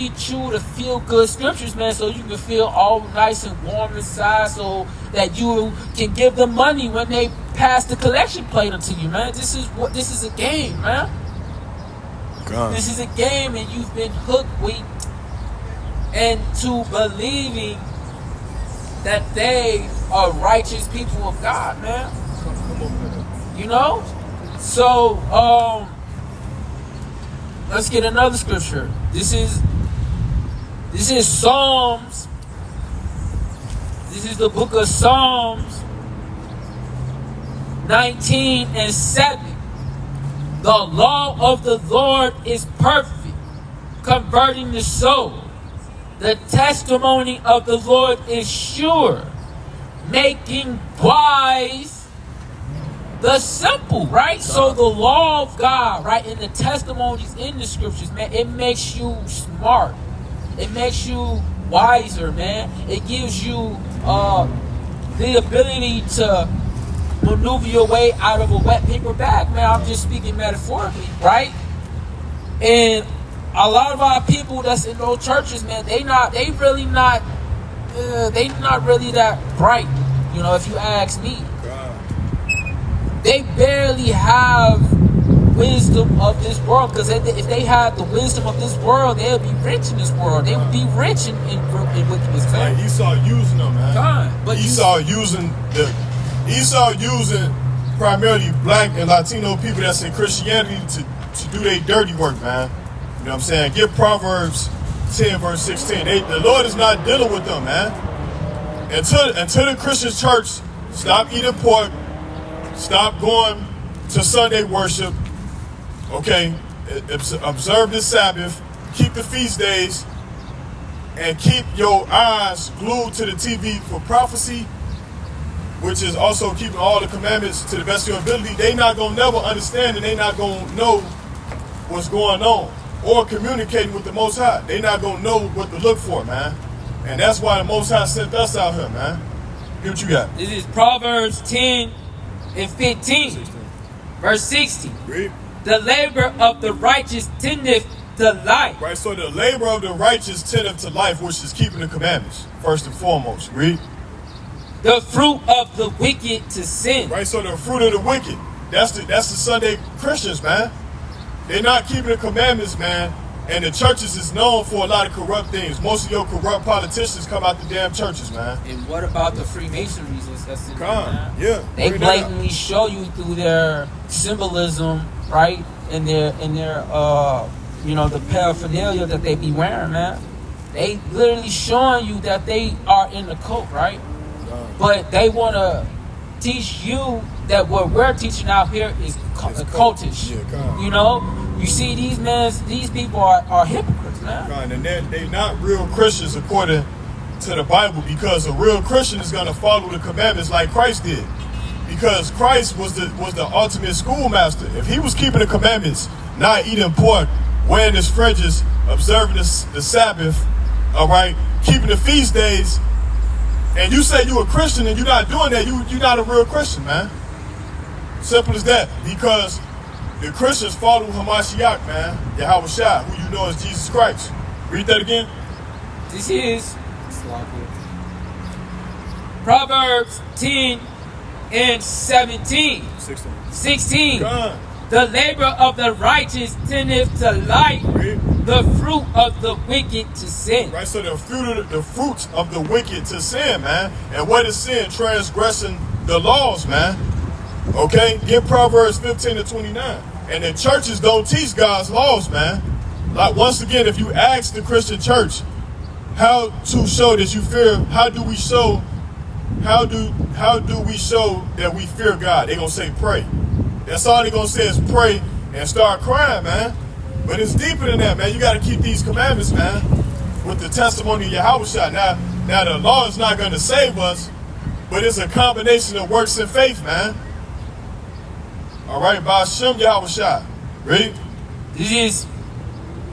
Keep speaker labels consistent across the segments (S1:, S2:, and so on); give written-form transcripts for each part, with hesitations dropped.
S1: you to feel good scriptures, man, so you can feel all nice and warm inside, so that you can give them money when they pass the collection plate unto you, man. This is a game, man. God. This is a game, and you've been hoodwinked into believing that they are righteous people of God, man. You know? So, let's get another scripture. This is Psalms. This is the book of Psalms 19:7. The law of the Lord is perfect, converting the soul. The testimony of the Lord is sure, making wise the simple, right? So the law of God, right, and the testimonies in the scriptures, man, it makes you smart. It makes you wiser, man. It gives you the ability to maneuver your way out of a wet paper bag, man. I'm just speaking metaphorically, right? And a lot of our people that's in those churches, man, they not really that bright, you know, if you ask me. They barely have wisdom of this world, because if they had the wisdom of this world, they would be rich in this world. They would be rich in wickedness, man.
S2: Like Esau using them, man.
S1: God, but
S2: Esau using primarily black and Latino people that's in Christianity to do their dirty work, man. You know what I'm saying? Get Proverbs 10 verse 16. The Lord is not dealing with them, man. Until the Christian church stop eating pork, stop going to Sunday worship, okay, observe the Sabbath, keep the feast days, and keep your eyes glued to the TV for prophecy, which is also keeping all the commandments to the best of your ability. They not going to never understand, and they not going to know what's going on or communicating with the Most High. They not going to know what to look for, man. And that's why the Most High sent us out here, man. Here's what you got.
S1: This is Proverbs 10 and 15,
S2: 16.
S1: Verse 60.
S2: Read.
S1: The labor of the righteous tendeth to life.
S2: Right, so the labor of the righteous tendeth to life, which is keeping the commandments, first and foremost. Read.
S1: The fruit of the wicked to sin.
S2: Right, so the fruit of the wicked, that's the Sunday Christians, man. They're not keeping the commandments, man. And the churches is known for a lot of corrupt things. Most of your corrupt politicians come out the damn churches, man.
S1: And what about the Freemasonries that's in there, man?
S2: Yeah.
S1: They blatantly show you through their symbolism, right? And their you know, the paraphernalia that they be wearing, man. They literally showing you that they are in the cult, right? But they want to teach you that what we're teaching out here is cultish.
S2: Yeah,
S1: you know, you see these people are hypocrites, man.
S2: And they're not real Christians according to the Bible, because a real Christian is going to follow the commandments like Christ did. Because Christ was the ultimate schoolmaster. If he was keeping the commandments, not eating pork, wearing his fringes, observing the Sabbath, all right, keeping the feast days, and you say you're a Christian and you're not doing that, you're not a real Christian, man. Simple as that. Because the Christians follow Hamashiach, man, Yahweh Shai, who you know as Jesus Christ. Read that again.
S1: This is Proverbs 10 and 17. 16. The labor of the righteous tendeth to life, the fruit of the wicked to sin.
S2: Right, so the fruit of the wicked to sin, man. And what is sin? Transgressing the laws, man. Okay? Get Proverbs 15 to 29. And the churches don't teach God's laws, man. Like, once again, if you ask the Christian church how to show that you fear, how do we show that we fear God? They're gonna say pray. That's all they're gonna say is pray and start crying, man. But it's deeper than that, man. You gotta keep these commandments, man, with the testimony of Yahweh Shai. Now the law is not gonna save us, but it's a combination of works and faith, man. All right, Ba'ashem Yahweh Shai. Read.
S1: This is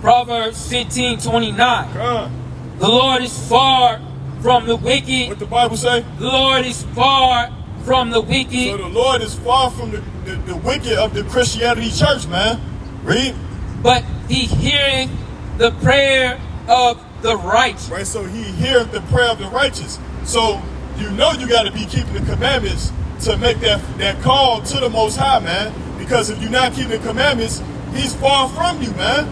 S1: Proverbs 15:29. The Lord is far from the wicked.
S2: What the Bible say?
S1: The Lord is far from the wicked.
S2: So the Lord is far from the wicked of the Christianity church, man. Read.
S1: But he heareth the prayer of the righteous.
S2: Right, so he heareth the prayer of the righteous. So you know you got to be keeping the commandments to make that call to the Most High, man. Because if you're not keeping the commandments, he's far from you, man.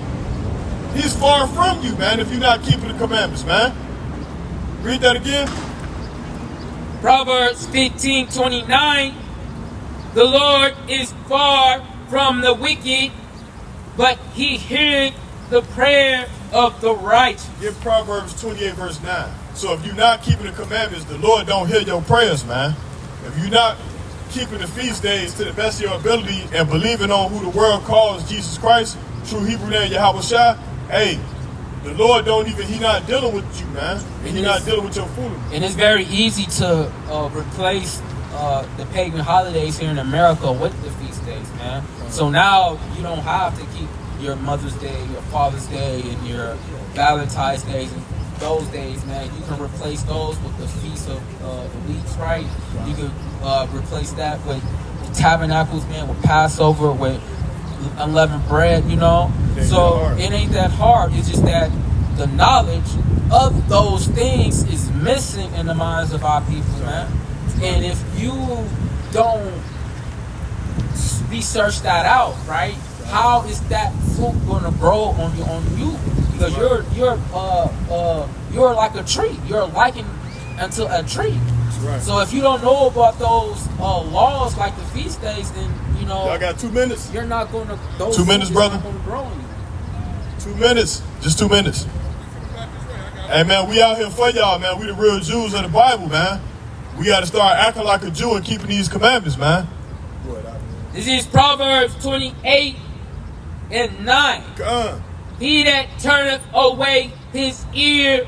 S2: He's far from you, man, if you're not keeping the commandments, man. Read that again.
S1: Proverbs 15:29. The Lord is far from the wicked, but he heareth the prayer of the righteous.
S2: Give Proverbs 28 verse 9. So if you're not keeping the commandments, the Lord don't hear your prayers, man. If you're not keeping the feast days to the best of your ability and believing on who the world calls Jesus Christ, true Hebrew name Yahweh Shai, hey, the Lord don't even, he not dealing with you, man. And he's not dealing with your foolery.
S1: And it's very easy to replace the pagan holidays here in America with the feast days, man. So now you don't have to keep your Mother's Day, your Father's Day, and your Valentine's Days and those days, man. You can replace those with the Feast of the Weeks, right? You can replace that with the Tabernacles, man, with Passover, with unleavened bread, you know. So it ain't that hard. It's just that the knowledge of those things is missing in the minds of our people, man. And if you don't research that out, right? How is that fruit going to grow on you? Because you're like a tree. You're likened unto a tree.
S2: Right.
S1: So if you don't know about those laws like the feast days, then you know.
S2: Y'all got 2 minutes.
S1: You're not going to.
S2: 2 minutes, brother. 2 minutes. Just 2 minutes. Hey man, we out here for y'all, man. We the real Jews of the Bible, man. We got to start acting like a Jew and keeping these commandments, man.
S1: This is Proverbs 28:9. He that turneth away his ear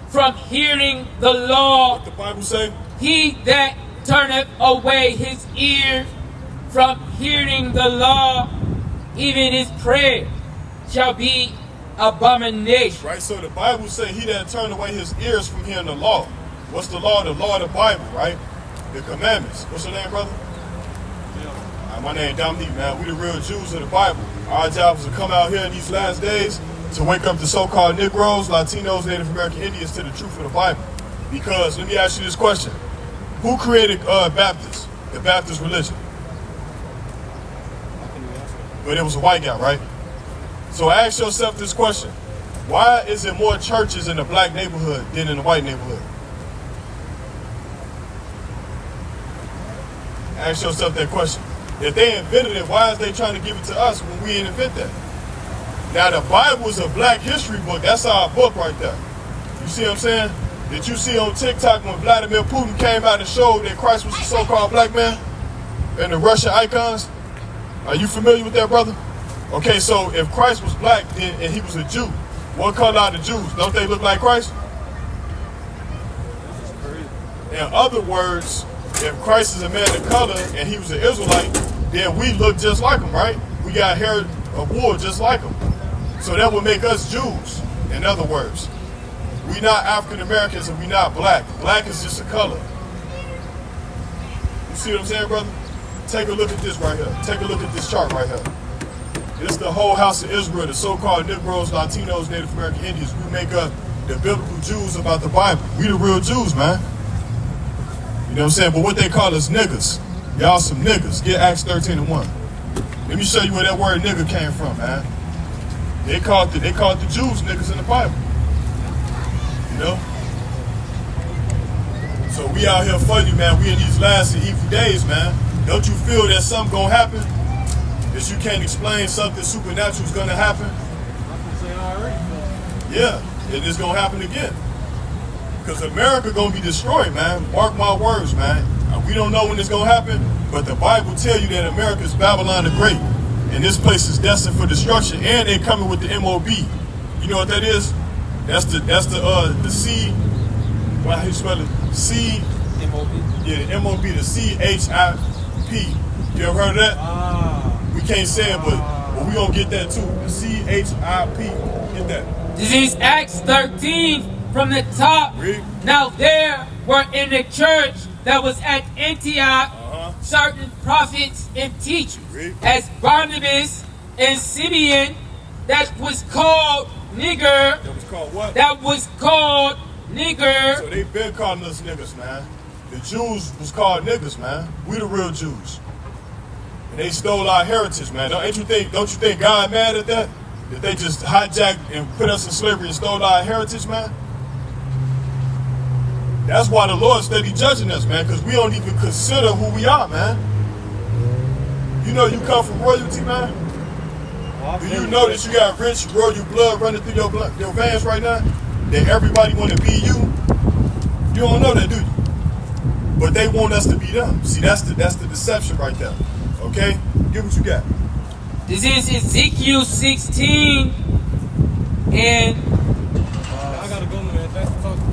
S1: from hearing the law.
S2: What the Bible say?
S1: He that turneth away his ear from hearing the law, even his prayer shall be abomination.
S2: Right, so the Bible say he that turned away his ears from hearing the law. What's the law? The law of the Bible, right? The commandments. What's your name, brother? My name Dominique, man. We the real Jews of the Bible. Our job is to come out here in these last days to wake up the so-called Negroes, Latinos, Native American Indians to the truth of the Bible. Because, let me ask you this question. Who created Baptist, the Baptist religion? But it was a white guy, right? So ask yourself this question. Why is there more churches in the black neighborhood than in the white neighborhood? Ask yourself that question. If they invented it, why is they trying to give it to us when we didn't invent that? Now, the Bible is a black history book. That's our book right there. You see what I'm saying? Did you see on TikTok when Vladimir Putin came out and showed that Christ was the so-called black man? And the Russian icons? Are you familiar with that, brother? Okay, so if Christ was black and he was a Jew, what color are the Jews? Don't they look like Christ? In other words, if Christ is a man of color and he was an Israelite, then we look just like him, right? We got hair of wool just like him. So that would make us Jews, in other words. We not African Americans and we not black. Black is just a color. You see what I'm saying, brother? Take a look at this right here. Take a look at this chart right here. This is the whole house of Israel, the so-called Negroes, Latinos, Native American Indians. We make up the biblical Jews about the Bible. We the real Jews, man. You know what I'm saying? But what they call us niggas. Y'all some niggas. Get Acts 13:1. Let me show you where that word nigga came from, man. They called the Jews niggas in the Bible. You know? So we out here for you, man. We in these last and evil days, man. Don't you feel that something gonna happen? That you can't explain, something supernatural is gonna happen? Yeah, and it's gonna happen again. Because America gonna be destroyed, man. Mark my words, man. We don't know when it's gonna happen, but the Bible tell you that America's Babylon the Great, and this place is destined for destruction. And they coming with the MOB. You know what that is? That's the C. How you spell it? C.
S1: MOB.
S2: Yeah, the MOB, the CHIP. You ever heard of that? We can't say it, but we gonna get that too. The CHIP. Get that.
S1: This is Acts 13 from the top.
S2: Read.
S1: Now there were in the church that was at Antioch certain prophets and teachers,
S2: Read.
S1: as Barnabas and Simeon, that was called nigger.
S2: That was called what?
S1: That was called nigger.
S2: So they been calling us niggas, man. The Jews was called niggas, man. We the real Jews. And they stole our heritage, man. Don't you think God mad at that? That they just hijacked and put us in slavery and stole our heritage, man? That's why the Lord steady judging us, man, because we don't even consider who we are, man. You know you come from royalty, man? Do you know that you got rich royal blood running through your veins right now? That everybody want to be you? You don't know that, do you? But they want us to be them. See, that's the deception right there. Okay? Get what you got.
S1: This is Ezekiel 16 and
S3: I gotta go, man. Thanks for talking.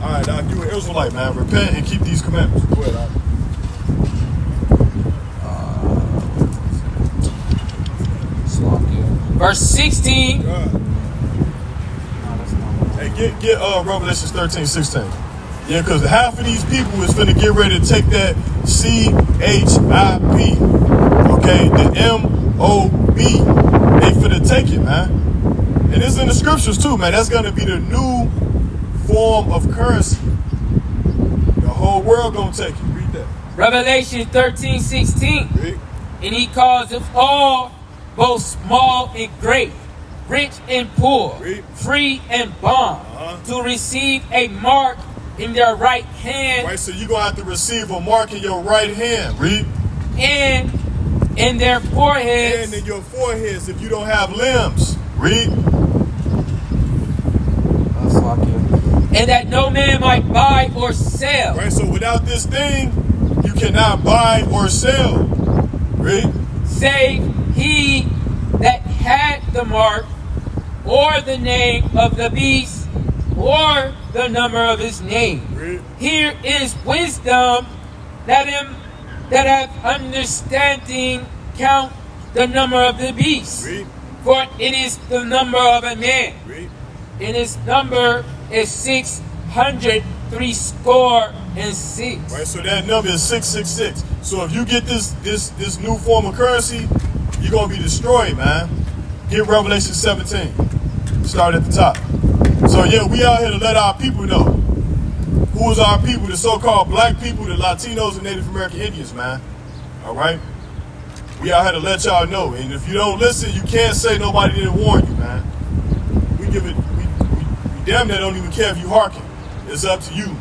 S2: All right, Doc, you an Israelite, man. Repent and keep these commandments. Go ahead, Doc.
S1: verse 16.
S2: Hey, get Revelation 13, 16. Yeah, because half of these people is finna get ready to take that CHIP, okay, the MOB. They finna take it, man. And it's in the scriptures too, man. That's gonna be the new form of currency. The whole world gonna take it. Read that.
S1: Revelation 13, 16.
S2: Read.
S1: And he calls them all, both small and great, rich and poor,
S2: Read.
S1: free and bond, to receive a mark in their right hand.
S2: Right, so you're going to have to receive a mark in your right hand. Read.
S1: And in their foreheads.
S2: And in your foreheads if you don't have limbs. Read.
S1: And that no man might buy or sell.
S2: Right, so without this thing, you cannot buy or sell. Read.
S1: Save he that had the mark, or the name of the beast, or the number of his name.
S2: Read.
S1: Here is wisdom. Let him that hath understanding count the number of the beast.
S2: Read.
S1: For it is the number of a man.
S2: Read.
S1: And his number is 666.
S2: Right, so that number is 666. So if you get this new form of currency, you're gonna be destroyed, man. Get Revelation 17. Start at the top. So yeah, we out here to let our people know. Who is our people? The so-called black people, the Latinos and Native American Indians, man. All right? We out here to let y'all know. And if you don't listen, you can't say nobody didn't warn you, man. We damn near don't even care if you hearken. It's up to you.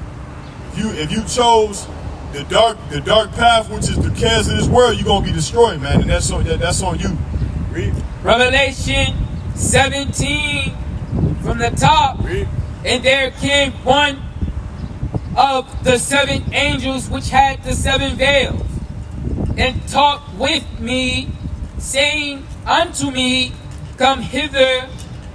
S2: If you chose the dark path, which is the cares of this world, you're gonna be destroyed, man. And that's on you. Read.
S1: Revelation 17 from the top.
S2: Read.
S1: And there came one of the seven angels which had the seven veils, and talked with me, saying unto me, Come hither,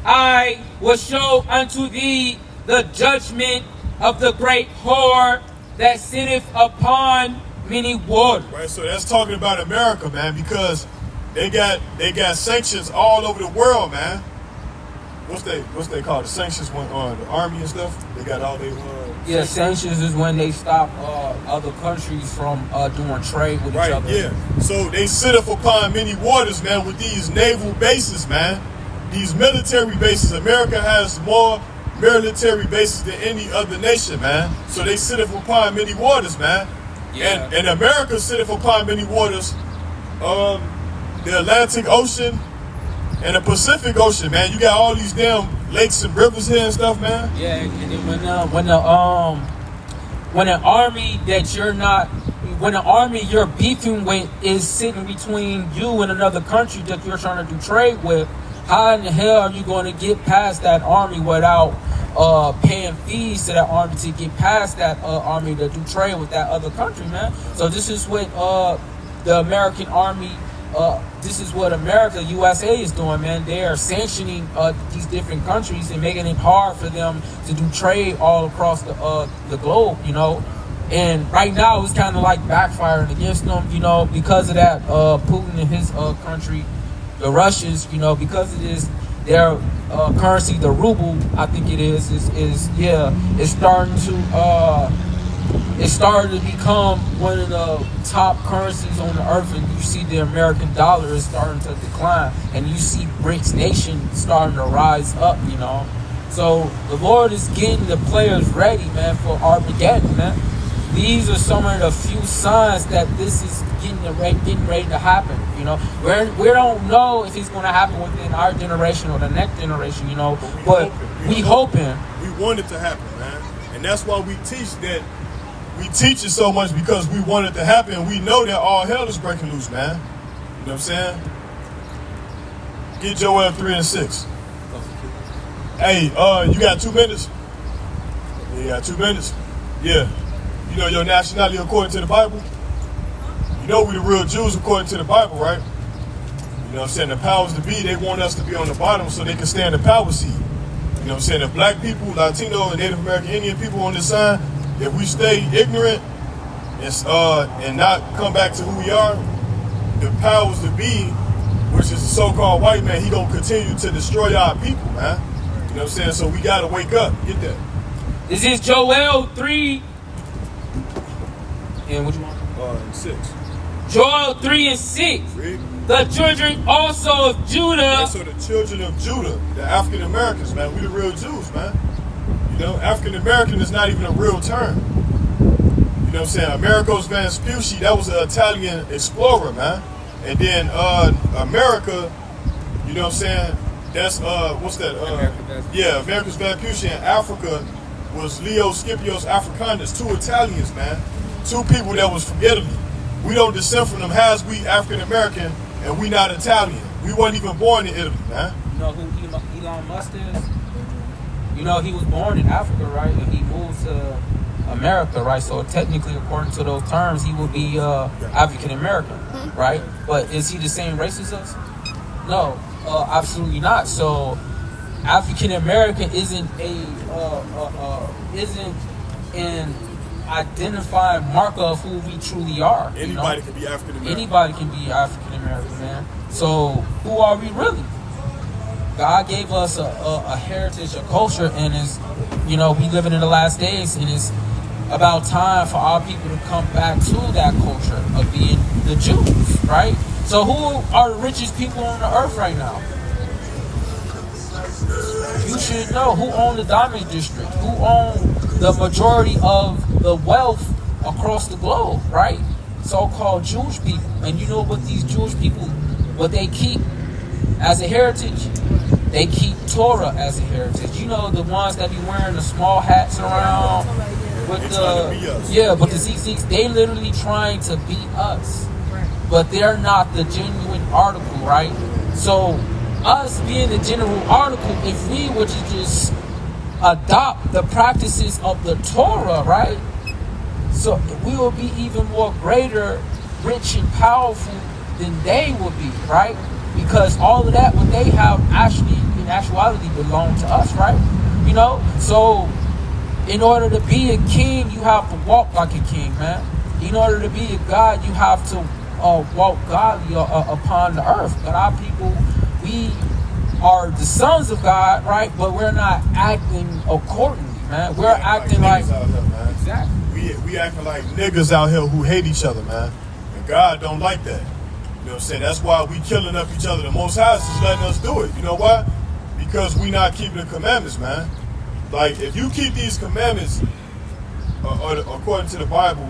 S1: I will show unto thee the judgment of the great whore that sitteth upon many waters.
S2: Right, so that's talking about America, man, because they got sanctions all over the world, man. What's they called? The sanctions on the army and stuff. They got all they
S1: sanctions is when they stop other countries from doing trade with each other.
S2: Right, yeah. So they sit up upon many waters, man, with these naval bases, man. These military bases. America has more military bases than any other nation, man. So they sit up upon many waters, man.
S1: Yeah.
S2: And America sit up upon many waters. The Atlantic Ocean and the Pacific Ocean, man. You got all these damn lakes and rivers here and stuff, man.
S1: Yeah, and then when an army that when an army you're beefing with is sitting between you and another country that you're trying to do trade with, how in the hell are you going to get past that army without paying fees to that army to get past that army to do trade with that other country, man? So this is what the American army, this is what America, USA is doing, man. They are sanctioning these different countries and making it hard for them to do trade all across the globe, you know. And right now it's kind of like backfiring against them, you know, because of that. Putin and his country, the Russians, you know, because of this, their currency, the ruble, I think it is starting to it started to become one of the top currencies on the earth, and you see the American dollar is starting to decline, and you see BRICS nation starting to rise up, you know. So the Lord is getting the players ready, man, for Armageddon, man. These are some of the few signs that this is getting ready to happen, you know. We don't know if it's going to happen within our generation or the next generation, you know, but we hoping.
S2: We want it to happen, man. And that's why we teach that. We teach it so much because we want it to happen. We know that all hell is breaking loose, man. You know what I'm saying? Get Joel 3 and 6. Hey, you got 2 minutes? Yeah, you got 2 minutes? Yeah. You know your nationality according to the Bible? You know we the real Jews according to the Bible, right? You know what I'm saying? The powers to be, they want us to be on the bottom so they can stand the power seat. You know what I'm saying? The black people, Latino, and Native American Indian people on this side, if we stay ignorant and not come back to who we are, the powers to be, which is the so-called white man, he gonna continue to destroy our people, man. You know what I'm saying? So we gotta wake up. Get that.
S1: This is Joel 3. And what you want?
S2: 6.
S1: Joel 3 and 6.
S2: Read.
S1: The children also of Judah.
S2: So the children of Judah, the African Americans, man, we the real Jews, man. You know, African American is not even a real term. You know what I'm saying? Amerigo's Vespucci, that was an Italian explorer, man. And then America, you know what I'm saying? That's what's that? America's Vespucci, and Africa was Leo Scipio's Africanus, 2 Italians, man. 2 people that was from Italy. We don't descend from them. How's we African American and we not Italian? We weren't even born in Italy, man.
S1: You know who Elon Musk is? You know, he was born in Africa, right? And he moved to America, right? So technically, according to those terms, he would be African American, right? But is he the same race as us? No, absolutely not. So African American isn't an identifying marker of who we truly are.
S2: Anybody can be African American.
S1: Anybody can be African American, man. So who are we really? God gave us a heritage, a culture, and is, you know, we living in the last days, and it's about time for our people to come back to that culture of being the Jews, right? So who are the richest people on the earth right now? You should know who own the Diamond District, who own the majority of the wealth across the globe, right? So-called Jewish people. And you know what these Jewish people, what they keep as a heritage? They keep Torah as a heritage. You know, the ones that be wearing the small hats around with with the ZZs, they literally trying to beat us. But they're not the genuine article, right? So us being the general article, if we were to just adopt the practices of the Torah, right? So we will be even more greater, rich and powerful than they will be, right? Because all of that, what they have actually, in actuality, belong to us, right? You know? So in order to be a king, you have to walk like a king, man. In order to be a God, you have to walk godly upon the earth. But our people, we are the sons of God, right? But we're not acting accordingly, man. We're acting like
S2: out here, man.
S1: Exactly.
S2: We acting like niggas out here who hate each other, man. And God don't like that. You know what I'm saying? That's why we killing up each other. The Most High is just letting us do it. You know why? Because we not keeping the commandments, man. Like, if you keep these commandments according to the Bible,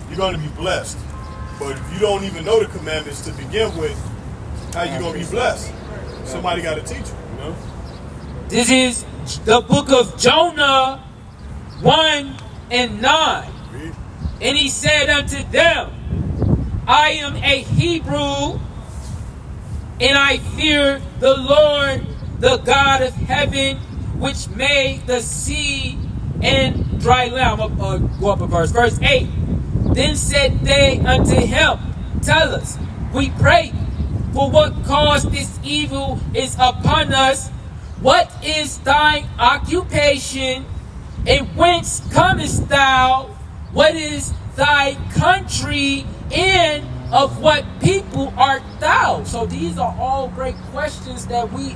S2: you're going to be blessed. But if you don't even know the commandments to begin with, how you going to be blessed? Somebody got to teach you, you know?
S1: This is the book of Jonah 1 and 9.
S2: Read.
S1: And he said unto them, I am a Hebrew, and I fear the Lord, the God of heaven, which made the sea and dry land. I'm going to go up a verse. Verse 8. Then said they unto him, tell us, we pray, for what cause this evil is upon us? What is thine occupation? And whence comest thou? What is thy country? And of what people art thou? So these are all great questions that we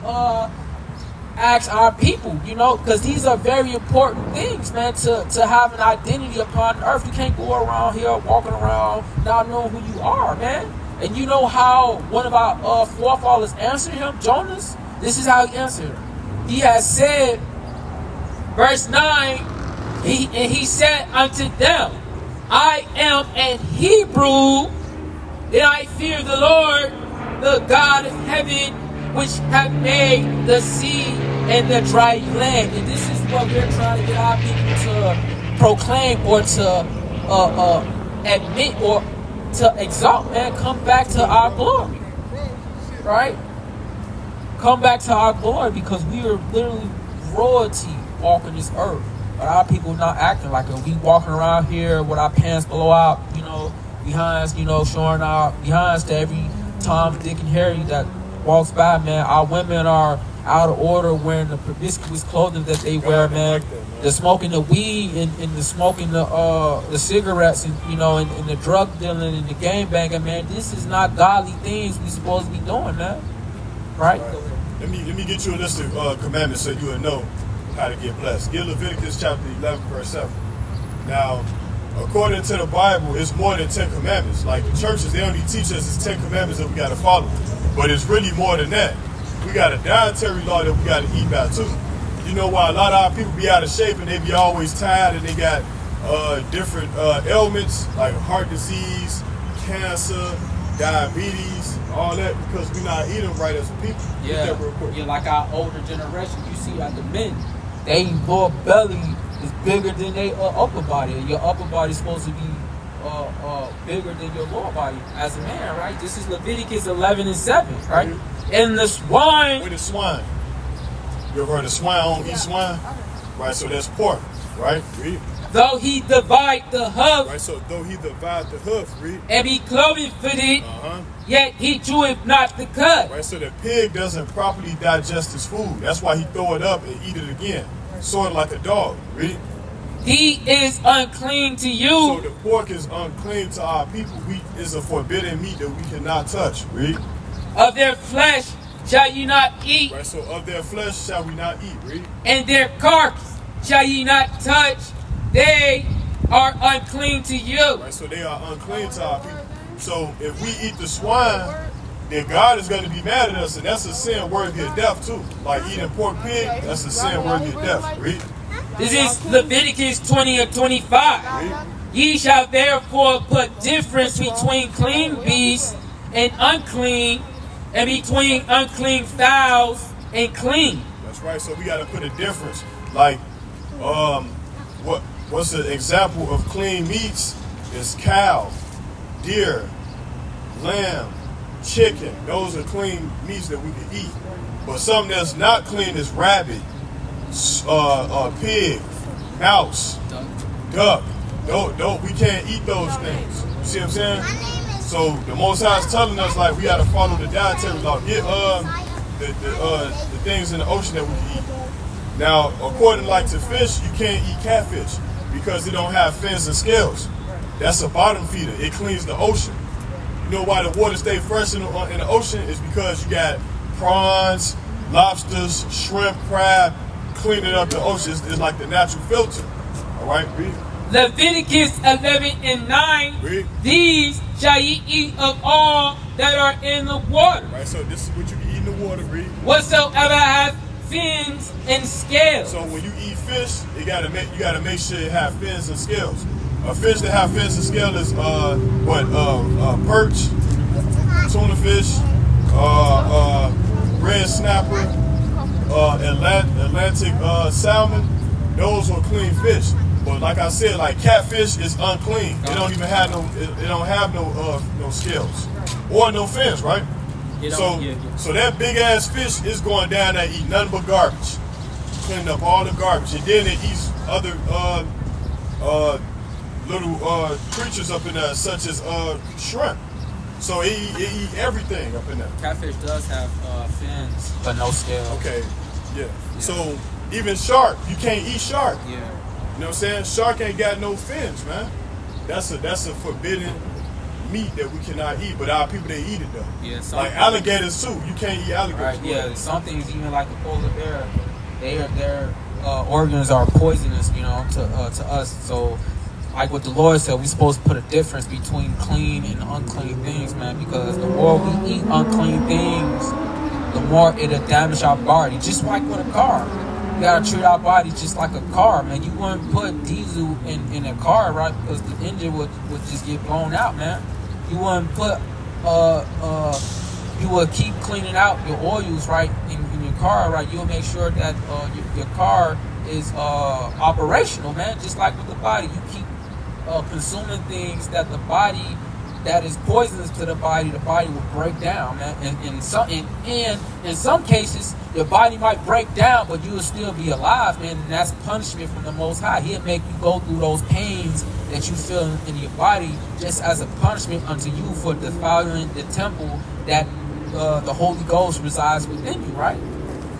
S1: ask our people, you know, because these are very important things, man, to have an identity upon earth. You can't go around here walking around not knowing who you are, man. And you know how one of our forefathers answered him, Jonas? This is how he answered him. He has said, verse 9, he said unto them, I am an Hebrew, and I fear the Lord, the God of heaven, which have made the sea and the dry land. And this is what we're trying to get our people to proclaim or to admit or to exalt, man. Come back to our glory, right? Come back to our glory, because we are literally royalty walking this earth. But our people not acting like it. We walking around here with our pants below out, you know, behinds, you know, showing our behinds to every Tom, Dick, and Harry that walks by, man. Our women are out of order wearing the promiscuous clothing that they wear, man. They're smoking the weed and they're smoking the cigarettes, and you know, and the drug dealing and the gang banging, man. This is not godly things we supposed to be doing, man. Right?
S2: Let me get you a list of commandments so you will know how to get blessed. Get Leviticus chapter 11, verse 7. Now, according to the Bible, it's more than 10 commandments. Like the churches, they only teach us it's 10 commandments that we got to follow. But it's really more than that. We got a dietary law that we got to eat by too. You know why a lot of our people be out of shape and they be always tired, and they got different ailments like heart disease, cancer, diabetes, all that, because we not eating right as a people.
S1: Yeah, yeah, like our older generation, you see like the men, they lower belly is bigger than their upper body. Your upper body is supposed to be bigger than your lower body as a man, right? This is Leviticus 11 and 7, right? And the swine.
S2: With the swine. You ever heard of swine? I don't eat swine. Right, so that's pork, right? Read.
S1: Though he divide the hoof.
S2: Right, so though he divide the hoof, read.
S1: And be cloven footed, yet he cheweth not the cud.
S2: Right, so the pig doesn't properly digest his food. That's why he throw it up and eat it again. Sort of like a dog, read.
S1: He is unclean to you.
S2: So the pork is unclean to our people. Wheat is a forbidden meat that we cannot touch. Read.
S1: Of their flesh shall ye not eat.
S2: Right, so of their flesh shall we not eat. Read.
S1: And their carcass shall ye not touch. They are unclean to you.
S2: Right, so they are unclean to our people. So if we eat the swine, then God is going to be mad at us, and that's a sin worthy of death too. Like eating pork pig, that's a sin worthy of death. Read.
S1: This is Leviticus 20 and 25.
S2: Read.
S1: Ye shall therefore put difference between clean beasts and unclean, and between unclean fowls and clean.
S2: That's right. So we got to put a difference. Like, what's an example of clean meats? Is cow, deer, lamb, chicken. Those are clean meats that we can eat. But something that's not clean is rabbit, pig, mouse, duck. We can't eat those things. You see what I'm saying? So the Most High is telling us, like, we got to follow the dietary law. Get the things in the ocean that we can eat. Now, according to fish, you can't eat catfish because it don't have fins and scales. That's a bottom feeder. It cleans the ocean. You know why the water stay fresh in the ocean? Is because you got prawns, lobsters, shrimp, crab, cleaning up the ocean. It's like the natural filter. All right, read.
S1: Leviticus 11 and 9.
S2: Read.
S1: These shall ye eat of all that are in the water.
S2: Right, so this is what you can eat in the water, read.
S1: Whatsoever hath fins and scales.
S2: So when you eat fish, you gotta make sure it have fins and scales. A fish that have fins and scales is perch, tuna fish, red snapper, Atlantic salmon. Those are clean fish. But like I said, like catfish is unclean. It don't even have no scales or no fins, right? So that big ass fish is going down there eating nothing but garbage, cleaning up all the garbage, and then it eats other little creatures up in there, such as shrimp. So it eat everything up in there.
S1: Catfish does have fins, but no scales.
S2: Okay, yeah. So even shark, you can't eat shark.
S1: Yeah.
S2: You know what I'm saying? Shark ain't got no fins, man. That's a forbidden meat that we cannot eat, but our people, they eat it though.
S1: Yeah,
S2: like alligators too. You can't eat alligators.
S1: Right, yeah, some things, even like the polar bear, their organs are poisonous, you know, to us. So, like what the Lord said, we're supposed to put a difference between clean and unclean things, man, because the more we eat unclean things, the more it'll damage our body. Just like with a car. We gotta treat our body just like a car, man. You wouldn't put diesel in a car, right? Because the engine would just get blown out, man. You wouldn't put you would keep cleaning out your oils, right, in your car, right? You'll make sure that your car is operational, man. Just like with the body, you keep consuming things that the body, that is poisonous to the body will break down, man. And in some cases, your body might break down, but you will still be alive, man. And that's punishment from the Most High. He'll make you go through those pains that you feel in your body, just as a punishment unto you for defiling the temple that the Holy Ghost resides within you, right?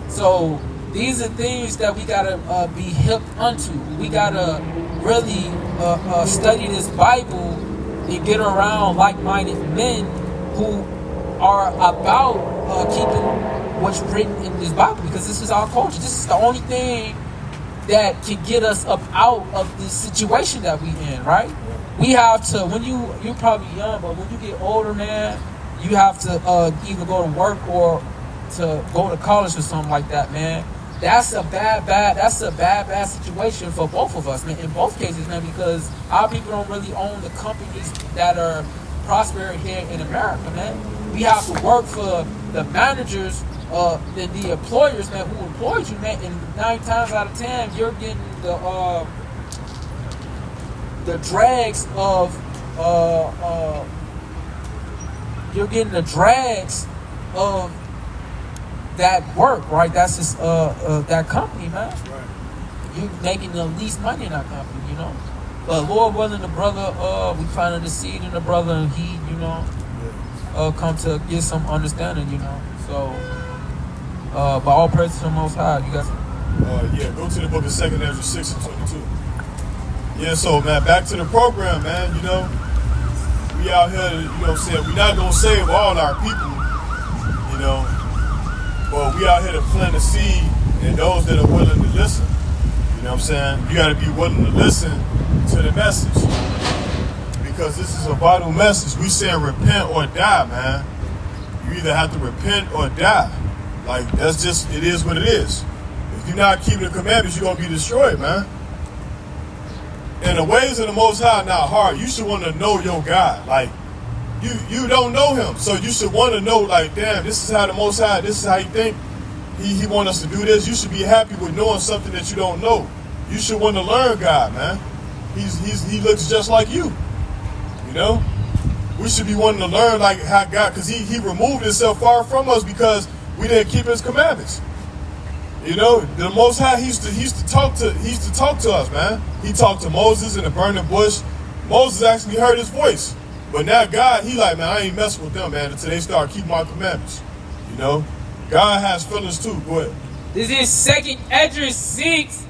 S1: So these are things that we gotta be hip unto. We gotta really study this Bible and get around like-minded men who are about keeping what's written in this Bible, because this is our culture. This is the only thing that can get us up out of this situation that we in, right? We have to, when you're probably young, but when you get older, man, you have to either go to work or to go to college or something like that, man. That's a bad situation for both of us, man, in both cases, man, because our people don't really own the companies that are prospering here in America, man. We have to work for the managers, the employers, man, who employed you, man, and 9 times out of 10, you're getting the drags of, you're getting the drags of that work, right? That's just that company, man.
S2: Right.
S1: You're making the least money in that company, you know. But Lord willing, the brother, we planted the seed in the brother, and he, you know, come to get some understanding, you know. So, by all praise to the Most High, you guys.
S2: Yeah, go to the book of 2 Ezra 6 and 22. Yeah, so man, back to the program, man. You know, we out here, you know what I'm saying. We're not gonna save all our people, you know. But we out here to plant a seed, and those that are willing to listen, you know what I'm saying? You got to be willing to listen to the message, because this is a vital message. We saying repent or die, man. You either have to repent or die. Like, that's just, it is what it is. If you're not keeping the commandments, you're going to be destroyed, man. And the ways of the Most High are not hard. You should want to know your God. Like, you don't know him, so you should want to know, like, damn, this is how the Most High, this is how he think. He want us to do this. You should be happy with knowing something that you don't know. You should want to learn God, man. He looks just like you. You know? We should be wanting to learn like how God, because he removed himself far from us because we didn't keep his commandments. You know, the Most High, he used to talk to us, man. He talked to Moses in the burning bush. Moses actually heard his voice. But now God, he like, man, I ain't messing with them, man, until they start keeping my commandments. You know? God has feelings too. Go ahead.
S1: This is 2 Ezra 6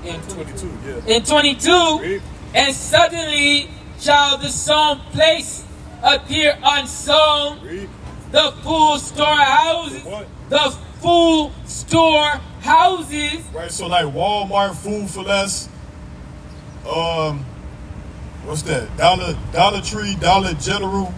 S1: and
S2: 22, yeah.
S1: And 22.
S2: Read.
S1: And suddenly shall the sown place appear unsown.
S2: Read.
S1: The full storehouses.
S2: What?
S1: The full storehouses.
S2: Right, so like Walmart, Food for Less, what's that? Dollar Tree, Dollar General,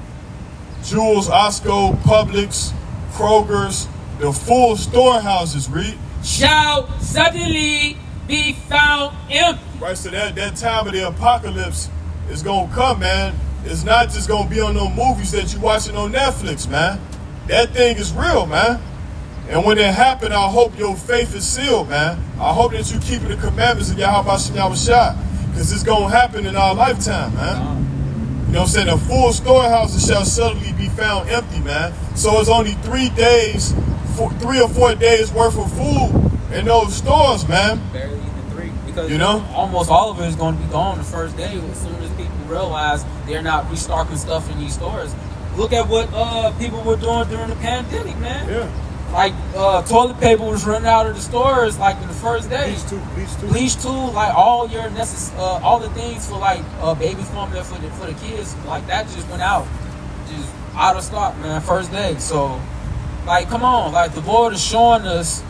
S2: Jewels, Osco, Publix, Kroger's, the full storehouses, read.
S1: Shall suddenly be found empty.
S2: Right, so that time of the apocalypse is gonna come, man. It's not just gonna be on those movies that you watching on Netflix, man. That thing is real, man. And when it happens, I hope your faith is sealed, man. I hope that you keep the commandments of Yahweh Shah, because it's gonna happen in our lifetime, man. You know what I'm saying? The full storehouses shall suddenly be found empty, man. So it's only 3 days, 3 or 4 days worth of food in those stores, man.
S1: Barely even 3, because
S2: you know,
S1: almost all of it is going to be gone the first day as soon as people realize they're not restocking stuff in these stores. Look at what people were doing during the pandemic, man.
S2: Yeah.
S1: Like toilet paper was running out of the stores like in the first day. Bleach too. Like all your all the things for like baby formula for the kids, like that just went out, just out of stock, man. First day. So, like, come on, like the Lord is showing us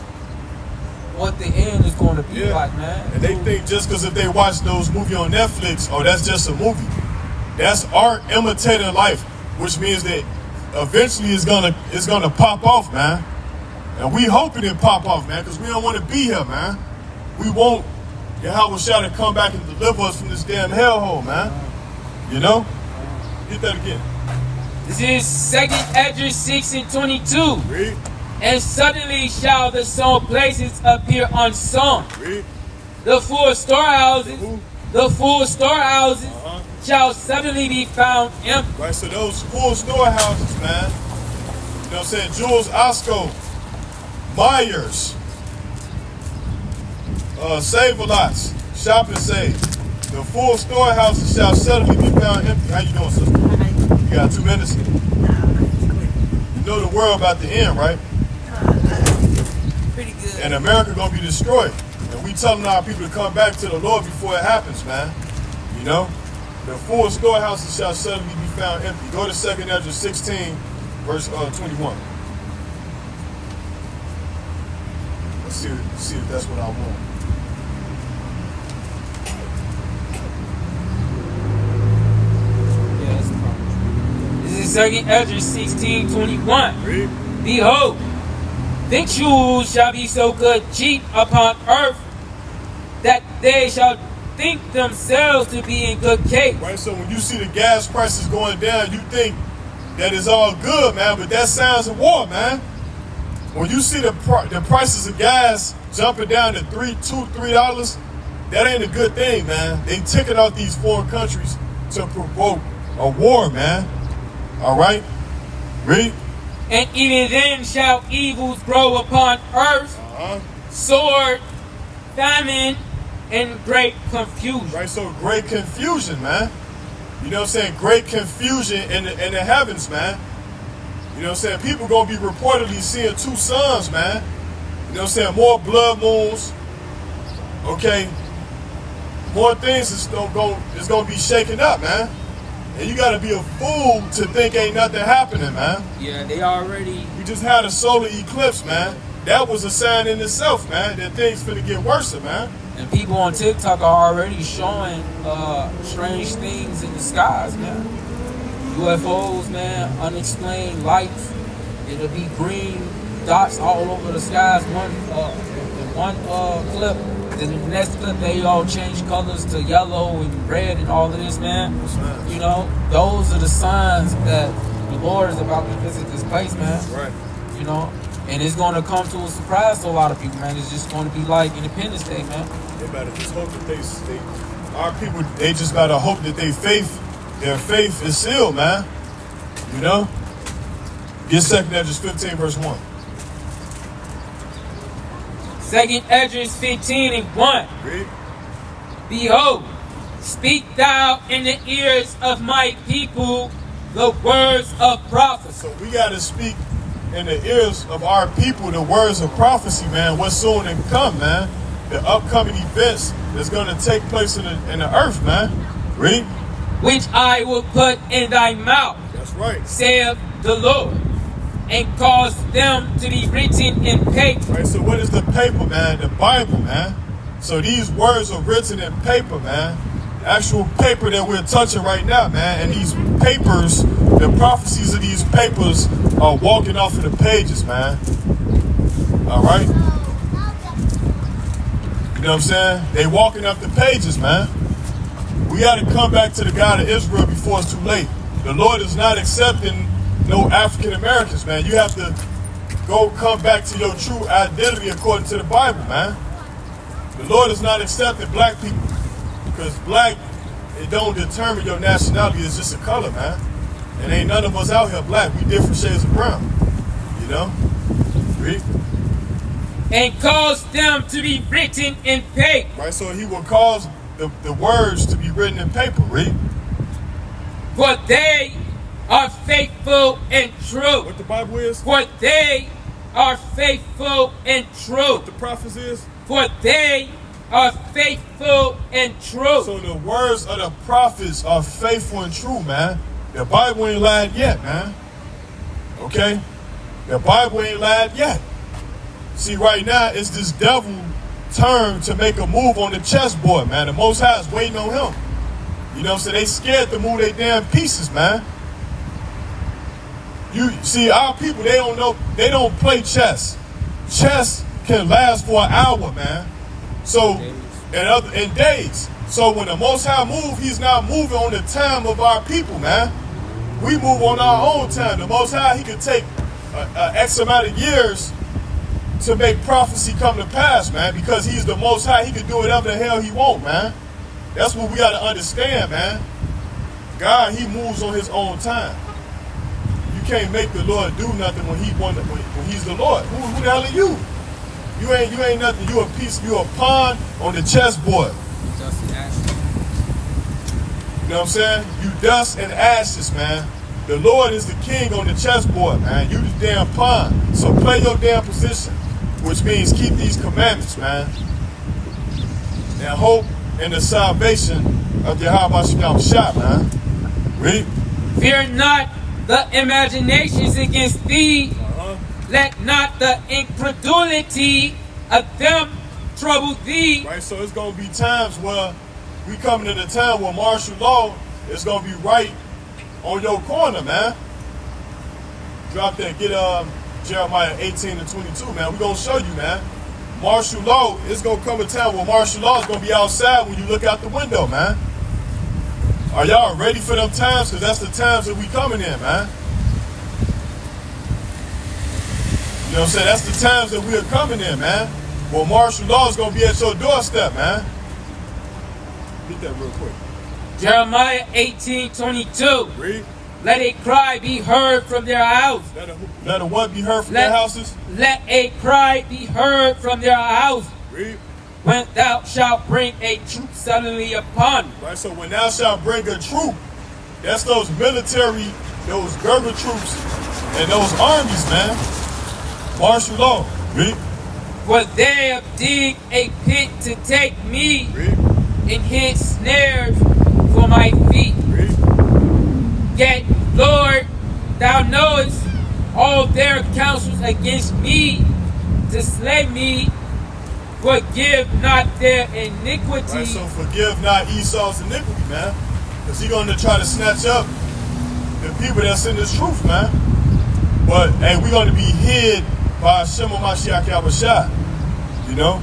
S1: what the end is going to be like, man.
S2: And they think just because if they watch those movies on Netflix, oh, that's just a movie. That's art imitating life, which means that eventually it's gonna pop off, man. And we hoping it pop off, man, because we don't want to be here, man. We want Yahweh Shah to come back and deliver us from this damn hellhole, man. You know? Get that again.
S1: This is 2nd Esdras 6:22.
S2: Read.
S1: And suddenly shall the sown places appear unsown.
S2: Read.
S1: The full storehouses, shall suddenly be found empty.
S2: Right, so those full storehouses, man. You know what I'm saying? Jules Osco, Myers, Save-A-Lots, Shop and Save. The full storehouses shall suddenly be found empty. How you doing, sister? You got 2 minutes? You know the world about to end, right?
S4: Pretty good.
S2: And America gonna be destroyed. And we telling our people to come back to the Lord before it happens, man. You know? The full storehouses shall suddenly be found empty. Go to 2nd Esdras 16, verse 21. Let's see if that's what I want.
S1: This is 2nd Esdras 16:21.
S2: Read.
S1: Behold, victuals shall be so good cheap upon earth that they shall think themselves to be in good case.
S2: Right, so when you see the gas prices going down, you think that it's all good, man, but that sounds of war, man. When you see the prices of gas jumping down to $3, that ain't a good thing, man. They ticking off these foreign countries to provoke a war, man. All right? Read.
S1: And even then shall evils grow upon earth, sword, famine, and great confusion.
S2: Right, so great confusion, man. You know what I'm saying? Great confusion in the heavens, man. You know what I'm saying? People gonna be reportedly seeing 2 suns, man. You know what I'm saying? More blood moons. Okay. More things is gonna be shaken up, man. And you gotta be a fool to think ain't nothing happening, man.
S1: Yeah, they already.
S2: We just had a solar eclipse, man. That was a sign in itself, man, that things finna get worse, man.
S1: And people on TikTok are already showing strange things in the skies, man. UFOs, man, unexplained lights. It'll be green dots all over the skies. One clip, then the next clip they all change colors to yellow and red and all of this, man. You know, those are the signs that the Lord is about to visit this place, man.
S2: Right.
S1: You know, and it's going to come to a surprise to a lot of people, man. It's just going to be like Independence Day, man.
S2: They better just hope that our people, they just gotta hope that their faith is sealed, man. You know? Get 2nd Esdras 15, verse 1.
S1: 2nd Esdras 15:1.
S2: Read.
S1: Behold, speak thou in the ears of my people the words of prophecy.
S2: So we gotta speak in the ears of our people the words of prophecy, man. What's soon to come, man. The upcoming events that's gonna take place in the earth, man. Read.
S1: Which I will put in thy mouth,
S2: That's right.
S1: saith the Lord, and cause them to be written in paper.
S2: Right, so what is the paper, man? The Bible, man. So these words are written in paper, man. The actual paper that we're touching right now, man. And these papers, the prophecies of these papers are walking off of the pages, man. All right? You know what I'm saying? They walking off the pages, man. We got to come back to the God of Israel before it's too late. The Lord is not accepting no African Americans, man. You have to come back to your true identity according to the Bible, man. The Lord is not accepting black people because black, it don't determine your nationality. It's just a color, man. And ain't none of us out here black. We different shades of brown, you know? Read.
S1: And cause them to be written in paper.
S2: Right, so he will cause the words to be written in paper. Read.
S1: For they are faithful and true.
S2: What the Bible is?
S1: For they are faithful and true.
S2: The prophets is?
S1: For they are faithful and true.
S2: So the words of the prophets are faithful and true, man. The Bible ain't lied yet, man. Okay? The Bible ain't lied yet. See, right now, it's this devil turn to make a move on the chessboard, man. The Most High is waiting on him. You know what I'm saying? They scared to move their damn pieces, man. You see, our people, they don't know, they don't play chess. Chess can last for an hour, man. So, in days. So when the Most High move, he's not moving on the time of our people, man. We move on our own time. The Most High, he can take X amount of years to make prophecy come to pass, man, because he's the Most High. He can do whatever the hell he want, man. That's what we got to understand, man. God, he moves on his own time. You can't make the Lord do nothing when he's the Lord. Who the hell are you? You ain't nothing. You a piece. You a pawn on the chessboard. You know what I'm saying? You dust and ashes, man. The Lord is the king on the chessboard, man. You the damn pawn. So play your damn position, which means keep these commandments, man. And hope in the salvation of Yahweh Shah, man. Read.
S1: Fear not the imaginations against thee. Let not the incredulity of them trouble thee.
S2: Right, so it's going to be times where we coming in a time where martial law is going to be right on your corner, man. Drop that. Get Jeremiah 18 and 22, man. We're going to show you, man. Martial law, it's going to come a time where martial law is going to be outside when you look out the window, man. Are y'all ready for them times? Because that's the times that we coming in, man. You know what I'm saying? That's the times that we are coming in, man. Well, martial law is going to be at your doorstep, man. Get that real quick.
S1: Jeremiah 18:22.
S2: Read.
S1: Let a cry be heard from their house.
S2: Let a what be heard from their houses?
S1: Let a cry be heard from their house.
S2: Read.
S1: When thou shalt bring a troop suddenly upon.
S2: Right, so when thou shalt bring a troop, that's those military, those Gerber troops, and those armies, man. Martial law. Read.
S1: For they have digged a pit to take me.
S2: Read.
S1: And hid snares for my feet.
S2: Read.
S1: Yet, Lord, thou knowest all their counsels against me to slay me. Forgive not their iniquity.
S2: Right, so forgive not Esau's iniquity, man. Because he's going to try to snatch up the people that's in this truth, man. But, hey, we're going to be hid by Hashem Mashiach Yahushua. You know?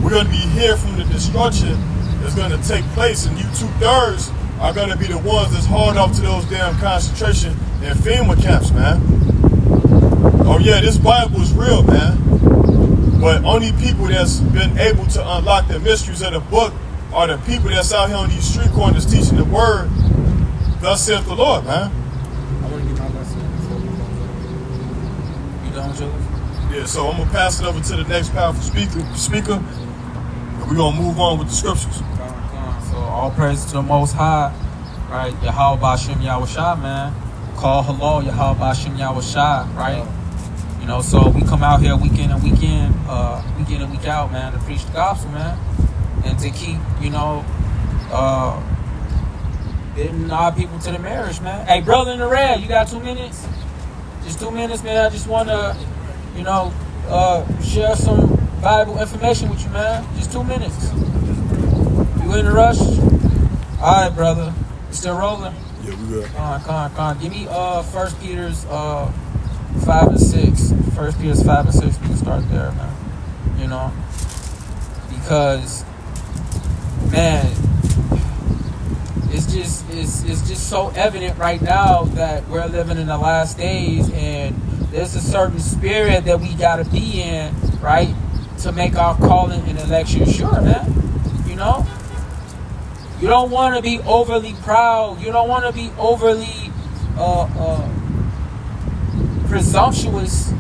S2: We're going to be hid from the destruction that's going to take place. And you 2/3 are going to be the ones that's hauled off to those damn concentration and FEMA camps, man. Oh, yeah, this Bible is real, man. But only people that's been able to unlock the mysteries of the book are the people that's out here on these street corners teaching the word. Thus saith the Lord, man.
S3: I want to get my lesson.
S1: You done with yours?
S2: Yeah, so I'm going to pass it over to the next powerful speaker, and we're going to move on with the scriptures.
S1: So all praise to the Most High, right? Yahweh Ba'Shem Yahushua, man. Call hello, Yahweh Ba'Shem Yahushua, right? You know, so we come out here week in and week out, man, to preach the gospel, man, and to keep, you know, bidding our people to the marriage, man. Hey, brother in the red, you got 2 minutes? Just 2 minutes, man. I just want to, you know, share some valuable information with you, man. Just 2 minutes. You in a rush? All right, brother. You still rolling?
S2: Yeah, we good.
S1: Come on. Give me 1 Peter's 5 and 6. 1 Peter's 5 and 6. We can start there, man. You know, because, man, it's just so evident right now that we're living in the last days, and there's a certain spirit that we gotta be in, right, to make our calling and election sure, man. You know, you don't want to be overly proud. You don't want to be overly presumptuous,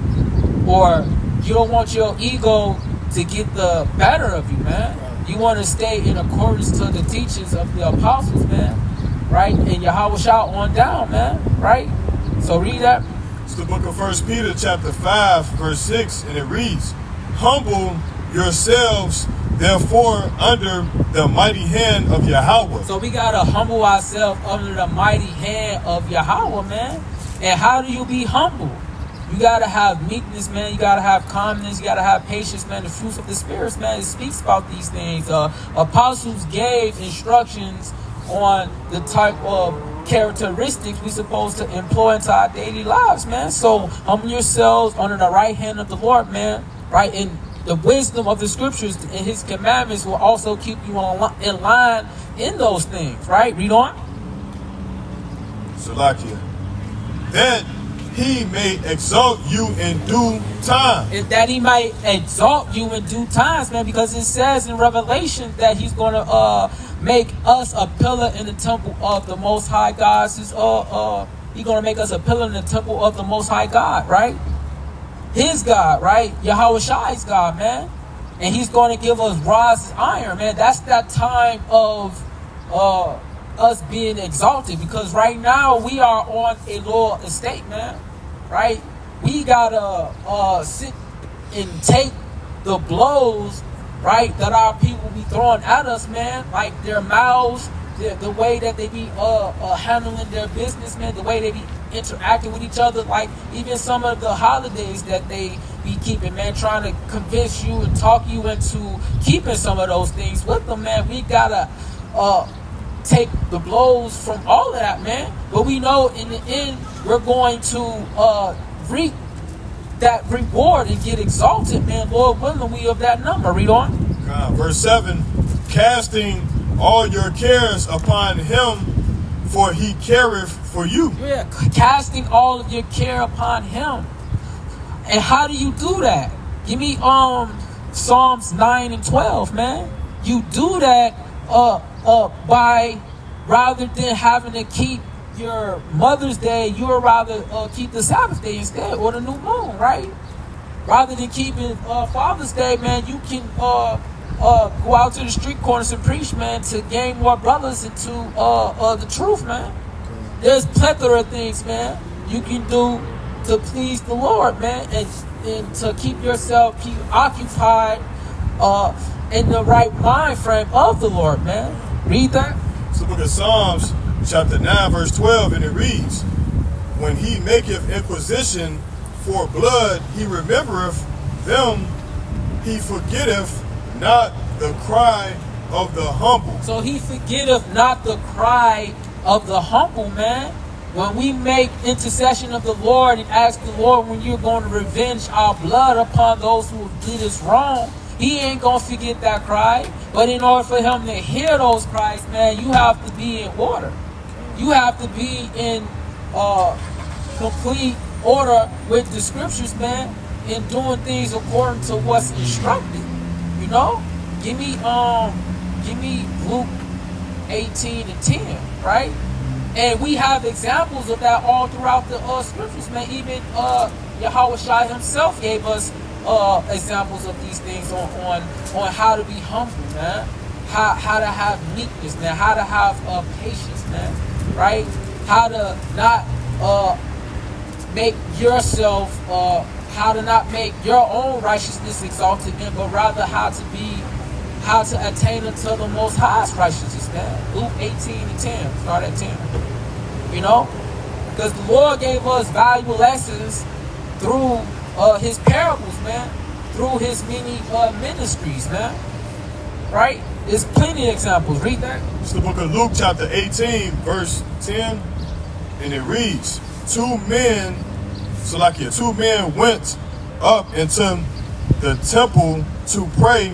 S1: or you don't want your ego to get the better of you, man. You want to stay in accordance to the teachings of the apostles, man, right? And Yahweh shout on down, man, right? So read that.
S2: It's the book of 1 Peter chapter 5, verse 6, and it reads, "Humble yourselves, therefore, under the mighty hand of Yahweh."
S1: So we got to humble ourselves under the mighty hand of Yahweh, man. And how do you be humble? You got to have meekness, man. You got to have calmness. You got to have patience, man. The fruits of the spirits, man. It speaks about these things. Apostles gave instructions on the type of characteristics we're supposed to employ into our daily lives, man. So humble yourselves under the right hand of the Lord, man. Right? And the wisdom of the scriptures and his commandments will also keep you in line in those things, right? Read on.
S2: Salakia. That he may exalt you in due time.
S1: And that he might exalt you in due times, man, because it says in Revelation that he's going to make us a pillar in the temple of the Most High God. He's going to make us a pillar in the temple of the Most High God, right? His God, right? Yahweh Shai's God, man. And he's going to give us rods of iron, man. That's that time of us being exalted, because right now we are on a lower estate, man. Right? We gotta sit and take the blows, right, that our people be throwing at us, man. Like their mouths, the way that they be handling their business, man, the way they be interacting with each other, like even some of the holidays that they be keeping, man, trying to convince you and talk you into keeping some of those things with them, man. We gotta take the blows from all of that, man. But we know in the end we're going to reap that reward and get exalted, man. Lord willing, we of that number. Read on.
S2: Verse 7, casting all your cares upon him, for he careth for you.
S1: Yeah, casting all of your care upon him. And how do you do that? Give me Psalms 9 and 12, man. You do that by, rather than having to keep your Mother's Day, you would rather keep the Sabbath day instead, or the new moon, right? Rather than keeping Father's Day, man, you can go out to the street corners and preach, man, to gain more brothers into the truth, man. There's plethora of things, man, you can do to please the Lord, man, and to keep yourself occupied in the right mind frame of the Lord, man. Read that.
S2: It's the book of Psalms, chapter 9, verse 12, and it reads, "When he maketh inquisition for blood, he remembereth them, he forgetteth not the cry of the humble."
S1: So he forgetteth not the cry of the humble, man. When we make intercession of the Lord and ask the Lord when you're going to revenge our blood upon those who did us wrong, he ain't going to forget that cry. But in order for him to hear those cries, man, you have to be in order. You have to be in complete order with the scriptures, man, and doing things according to what's instructed. You know? Give me Luke 18 and 10, right? And we have examples of that all throughout the scriptures, man. Even Yahweh Shai himself gave us examples of these things on how to be humble, man. How to have meekness, man. How to have patience, man. Right? How to not make yourself, how to not make your own righteousness exalted, man, but rather how to attain unto the Most High's righteousness, man. Luke 18 and 10. Start at 10. You know? Because the Lord gave us valuable lessons through his parables, man. Through his many ministries, man. Right? There's plenty of examples. Read that.
S2: It's the book of Luke, chapter 18, verse 10, and it reads, two men went up into the temple to pray,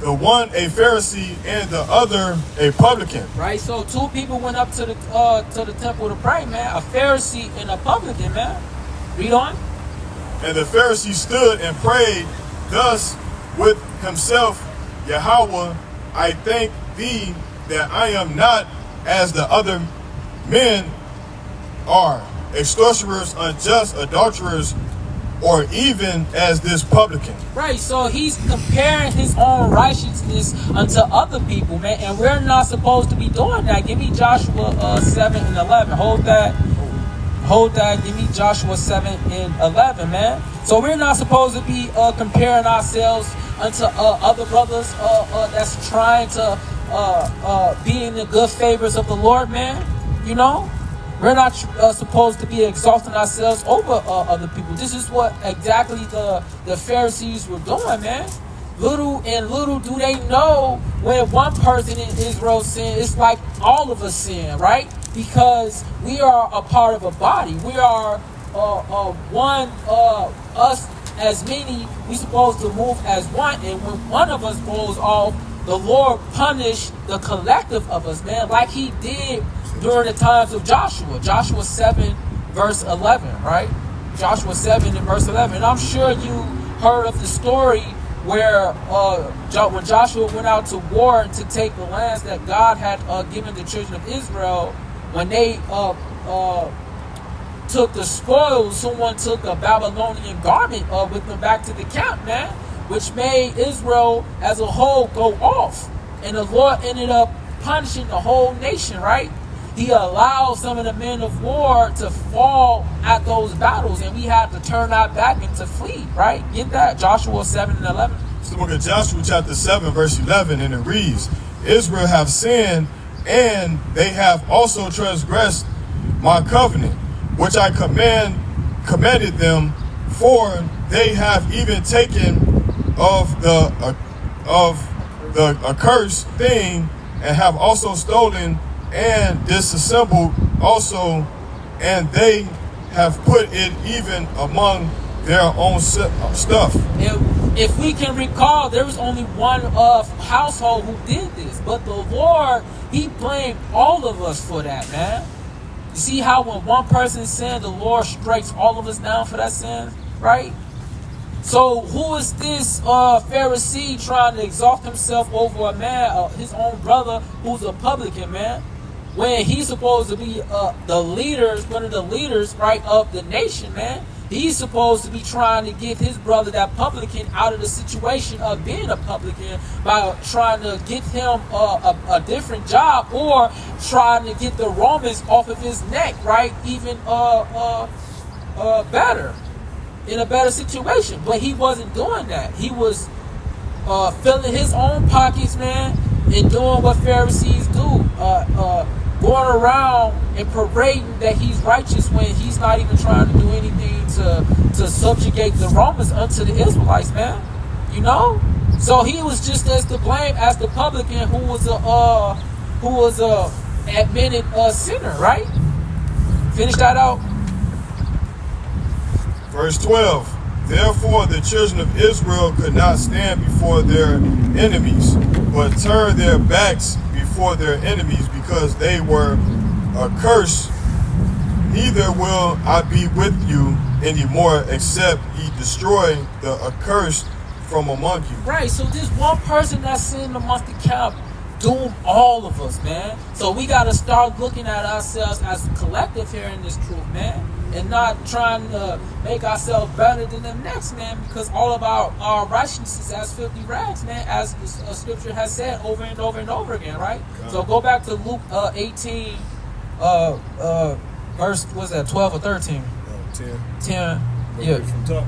S2: the one a Pharisee and the other a publican.
S1: Right, so two people went up to the temple to pray, man. A Pharisee and a publican, man. Read on.
S2: And the Pharisee stood and prayed thus with himself, Yahweh, I thank thee that I am not as the other men are, extortioners, unjust, adulterers, or even as this publican.
S1: Right, so he's comparing his own righteousness unto other people, man, and we're not supposed to be doing that. Give me Joshua 7 and 11. Hold that hold that. Give me Joshua 7 and 11, man. So we're not supposed to be comparing ourselves unto other brothers that's trying to be in the good favors of the Lord, man. You know, we're not supposed to be exalting ourselves over other people. This is what exactly the Pharisees were doing, man. Little do they know, when one person in Israel sin, it's like all of us sin, right? Because we are a part of a body. We are one, us as many, we supposed to move as one. And when one of us goes off, the Lord punished the collective of us, man, like he did during the times of Joshua. Joshua 7 verse 11, right? Joshua 7 and verse 11. And I'm sure you heard of the story where when Joshua went out to war to take the lands that God had given the children of Israel, when they took the spoils, someone took a Babylonian garment with them back to the camp, man, which made Israel as a whole go off. And the Lord ended up punishing the whole nation, right? He allowed some of the men of war to fall at those battles, and we had to turn our back and to flee, right? Get that? Joshua 7 and 11.
S2: It's the book of Joshua chapter 7 verse 11, and it reads, Israel have sinned, and they have also transgressed my covenant, which I commanded them, for they have even taken of the accursed thing, and have also stolen and disassembled also, and they have put it even among their own stuff.
S1: If we can recall, there was only one household who did this, but the Lord, he blamed all of us for that, man. You see how when one person sinned, the Lord strikes all of us down for that sin, right? So who is this Pharisee trying to exalt himself over a man, his own brother, who's a publican, man? When he's supposed to be the leaders, one of the leaders, right, of the nation, man. He's supposed to be trying to get his brother, that publican, out of the situation of being a publican by trying to get him a different job, or trying to get the Romans off of his neck, right? Even better, in a better situation. But he wasn't doing that. He was filling his own pockets, man, and doing what Pharisees do. Going around and parading that he's righteous when he's not even trying to do anything to subjugate the Romans unto the Israelites, man. You know? So he was just as to blame as the publican who was a admitted sinner, right? Finish that out.
S2: Verse 12. Therefore the children of Israel could not stand before their enemies, but turned their backs before their enemies, because they were accursed. Neither will I be with you anymore, except ye destroy the accursed from among you.
S1: Right, so this one person that's sitting amongst the camp doomed all of us, man. So we got to start looking at ourselves as a collective here in this truth, man, and not trying to make ourselves better than the next, man, because all of our righteousness is as filthy rags, man, as the scripture has said over and over and over again, right? So go back to Luke 18, verse, what's that, 12 or 13? 10. Yeah.
S3: From top.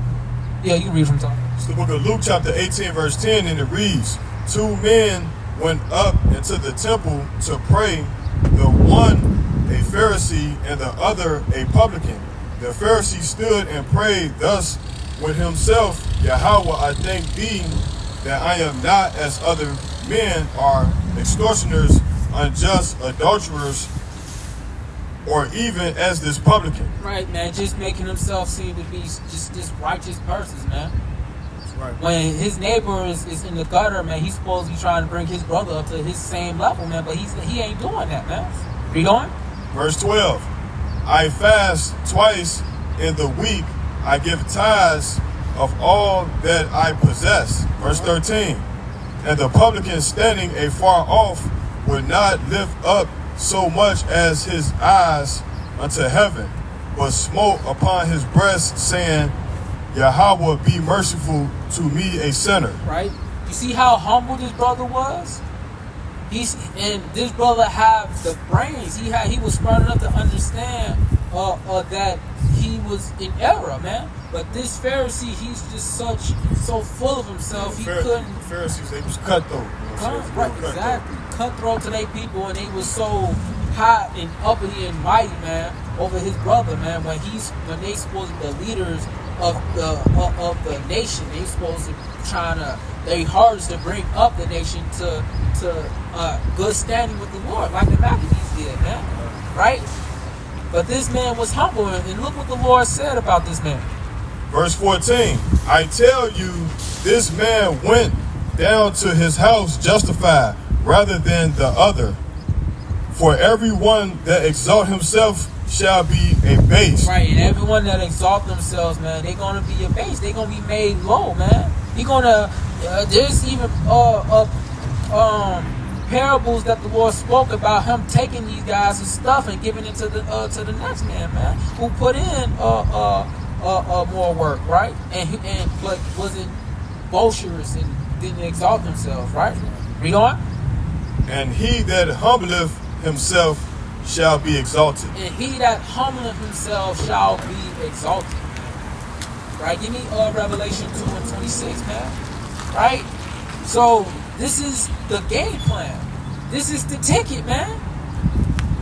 S1: Yeah, you can read from top.
S2: It's the book of Luke chapter 18 verse 10, and it reads, 2 men went up into the temple to pray, the one a Pharisee and the other a publican. The Pharisee stood and prayed thus with himself, Yahweh, I thank thee that I am not as other men are, extortioners, unjust, adulterers, or even as this publican.
S1: Right, man, just making himself seem to be just this righteous person, man.
S2: That's right.
S1: When his neighbor is in the gutter, man, he's supposed to be trying to bring his brother up to his same level, man, but he ain't doing that, man. Read on.
S2: Verse 12. I fast twice in the week. I give tithes of all that I possess. Verse 13. And the publican standing afar off would not lift up so much as his eyes unto heaven, but smote upon his breast, saying, Yahweh, be merciful to me, a sinner.
S1: Right? You see how humble this brother was? And this brother have the brains. He was smart enough to understand that he was in error, man. But this Pharisee, he's just so full of himself, he couldn't.
S2: Pharisees, they was cutthroat.
S1: Right, exactly. Cutthroat to their people, and they was so high and uppity and mighty, man, over his brother, man. When they supposed to be the leaders of the nation, they supposed to their hardest to bring up the nation to good standing with the Lord, like the Maccabees did, man. Right? But this man was humble, and look what the Lord said about this man.
S2: Verse 14, I tell you, this man went down to his house justified rather than the other. For everyone that exalt himself shall be abased.
S1: Right, and everyone that exalt themselves, man, they're going to be abased. They're going to be made low, man. You're going to, there's even parables that the Lord spoke about him taking these guys' stuff and giving it to the next man, who put in more work, right? But wasn't boisterous and didn't exalt himself, right? Read on.
S2: And he that humbleth himself shall be exalted.
S1: And he that humbleth himself shall be exalted. Right? Give me Revelation 2:26, man. Right? So this is the game plan. This is the ticket, man.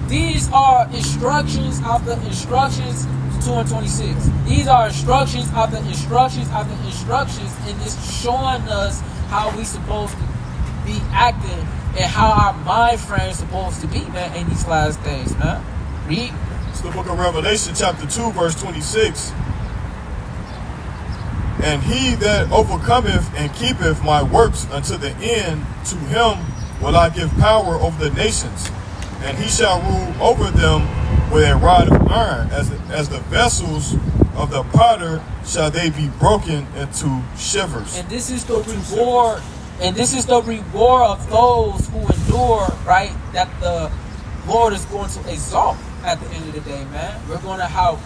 S1: These are instructions after instructions. 2:26. These are instructions after instructions after instructions, and it's showing us how we supposed to be acting and how our mind frame is supposed to be, man, in these last days, man. Read.
S2: It's the book of Revelation, chapter 2, verse 26. And he that overcometh and keepeth my works unto the end, to him will I give power over the nations, and he shall rule over them with a rod of iron, as the vessels of the potter shall they be broken into shivers.
S1: And this is the reward. And this is the reward of those who endure, right? That the Lord is going to exalt at the end of the day, man. We're going to have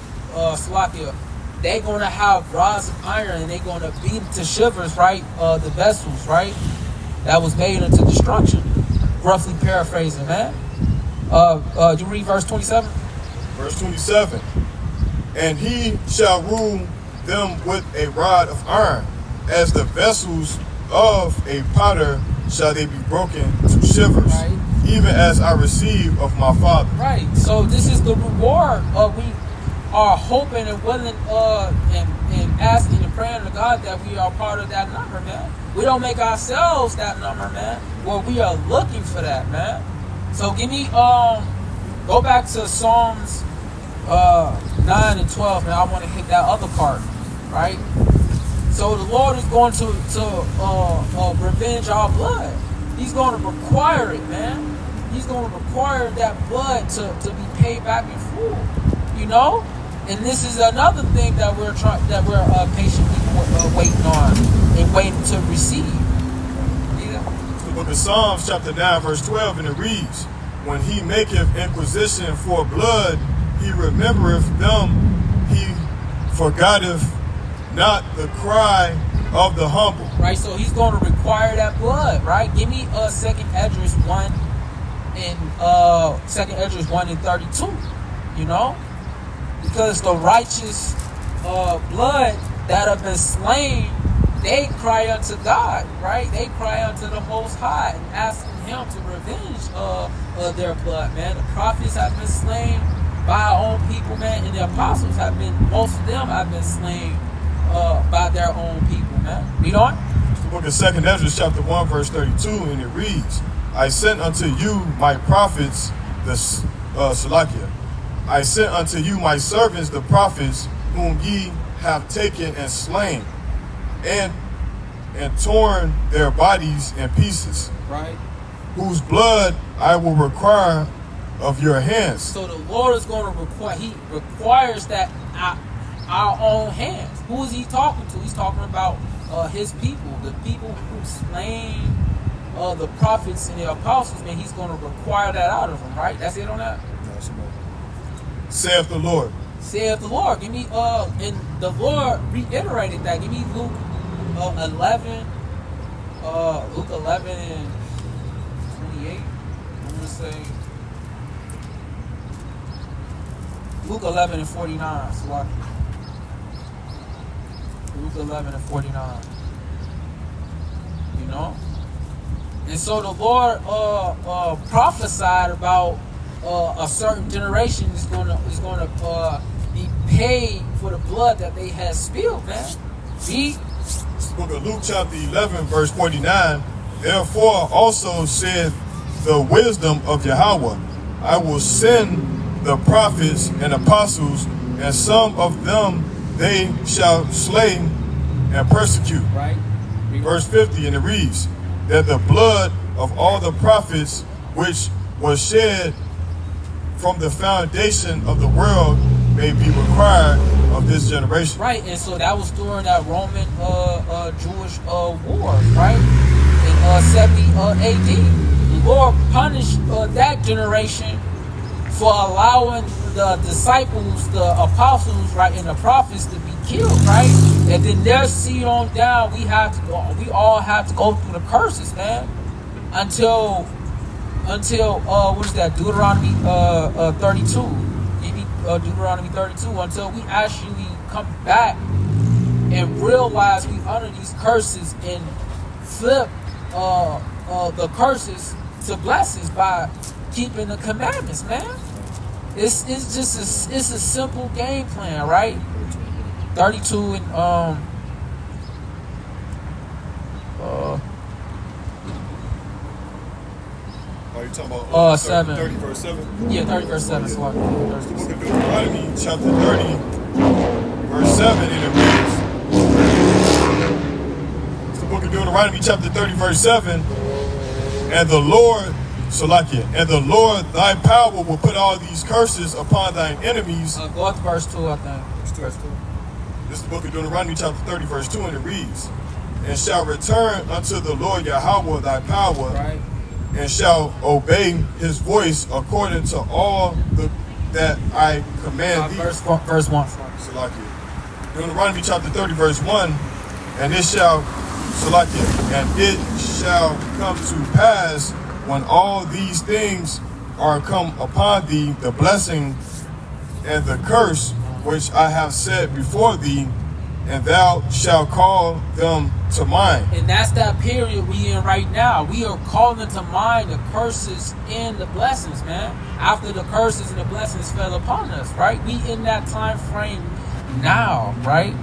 S1: Slovakia. They're going to have rods of iron, and they're going to beat to shivers, right? The vessels, right? That was made into destruction. Roughly paraphrasing, man. You read verse 27?
S2: Verse 27. And he shall rule them with a rod of iron, as the vessels of a potter shall they be broken to shivers, right? Even as I receive of my Father.
S1: Right. So this is the reward. We are hoping and willing and asking and praying to God that we are part of that number, man. We don't make ourselves that number, man. Well, we are looking for that, man. So give me go back to Psalms 9 and 12, man. I want to hit that other part, right? So the Lord is going to revenge our blood. He's going to require it, man. He's going to require that blood to be paid back in full. You know, and this is another thing that we're patiently waiting on and waiting to receive. Yeah.
S2: It's the book of Psalms, chapter 9, verse 12, and it reads, when he maketh inquisition for blood, he remembereth them, he forgetteth not the cry of the humble.
S1: Right, so he's going to require that blood, right? Give me 2nd Esdras 1 and 2nd Esdras 1 and 32. You know? Because the righteous blood that have been slain, they cry unto God, right? They cry unto the Most High and asking him to revenge their blood, man. The prophets have been slain by our own people, man, and the apostles have been, most of them have been slain by their own people, man. Read on.
S2: It's the book of 2nd Esdras, chapter 1, verse 32, and it reads, I sent unto you my prophets, the Salakia. I sent unto you my servants, the prophets, whom ye have taken and slain, and torn their bodies in pieces.
S1: Right.
S2: Whose blood I will require of your hands.
S1: So the Lord is going to require, he requires that our own hands. Who is he talking to? He's talking about his people, the people who slain the prophets and the apostles, and he's going to require that out of them, right? That's it on that?
S2: Saith the Lord.
S1: Saith the Lord. Give me, and the Lord reiterated that. Give me Luke 11. Luke 11 and 28. I'm going to say Luke 11 and 49. So Luke 11 and 49. You know? And so the Lord prophesied about a certain generation is gonna be paid for the blood that they had spilled, man. See?
S2: Book of Luke chapter 11 verse 49. Therefore also said the wisdom of Yahweh, I will send the prophets and apostles, and some of them they shall slay and persecute.
S1: Right.
S2: Verse 50, and it reads, that the blood of all the prophets which was shed from the foundation of the world may be required of this generation.
S1: Right, and so that was during that Roman Jewish war, right? In 70 AD. The Lord punished that generation for allowing the disciples, the apostles, right, and the prophets to be killed, right? And then their seed on down, we all have to go through the curses, man. Until what is that? Deuteronomy 32. Maybe Deuteronomy 32. Until we actually come back and realize we under these curses and flip the curses to blessings by keeping the commandments, man. It's just a simple game plan, right? 32 and
S2: Are you talking about
S1: 7.
S2: 30 verse 7?
S1: Yeah, 30 verse 7. So
S2: The book of Deuteronomy chapter 30 verse 7, and it reads, it's the book of Deuteronomy chapter 30 verse 7, and the Lord and the Lord thy power will put all these curses upon thine enemies.
S1: Go up to verse 2, I think. Verse 2.
S2: This is the book of Deuteronomy chapter 30 verse 2, and it reads, and shall return unto the Lord Yahweh thy power,
S1: Right.
S2: and shall obey his voice according to all that I command thee.
S1: Verse 1.
S2: Salakia. Deuteronomy chapter 30 verse 1, and it shall come to pass when all these things are come upon thee, the blessing and the curse which I have said before thee, and thou shalt call them to mind.
S1: And that's that period we in right now. We are calling to mind the curses and the blessings, man. After the curses and the blessings fell upon us, right? We in that time frame now, right?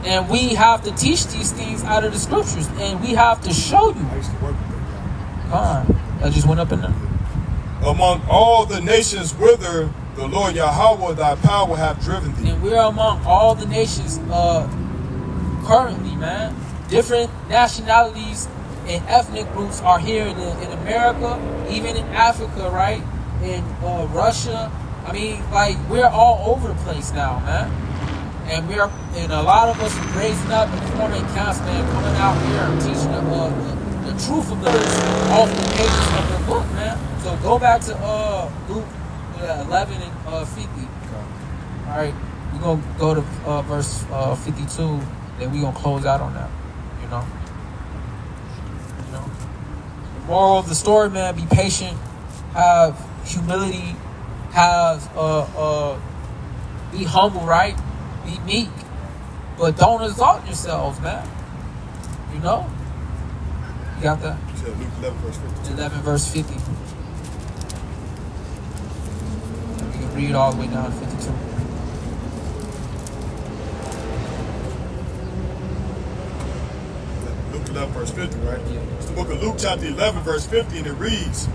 S1: And we have to teach these things out of the scriptures, and we have to show you.
S2: I used to work with them.
S1: Come on. I just went up in there.
S2: Among all the nations whither the Lord Yahweh thy power hath driven thee.
S1: And we're among all the nations currently, man. Different nationalities and ethnic groups are here in America, even in Africa, right? In Russia. I mean, like, we're all over the place now, man. And a lot of us are raising up and forming camps, man, coming out here and teaching the truth of this off the pages of the book, man. So go back to Luke 11 and 50.
S2: Okay.
S1: All right, we're going to go to verse 52, then we're going to close out on that, you know. The moral of the story, man, be patient, have humility, have, be humble, right? Be meek, but don't exalt yourselves, man. You know? You got that?
S2: You said Luke 11 verse 50.
S1: 11 verse 50. You can read all the way down to 52.
S2: Luke 11 verse 50, right?
S1: Yeah.
S2: It's the book of Luke chapter 11 verse 50, and it reads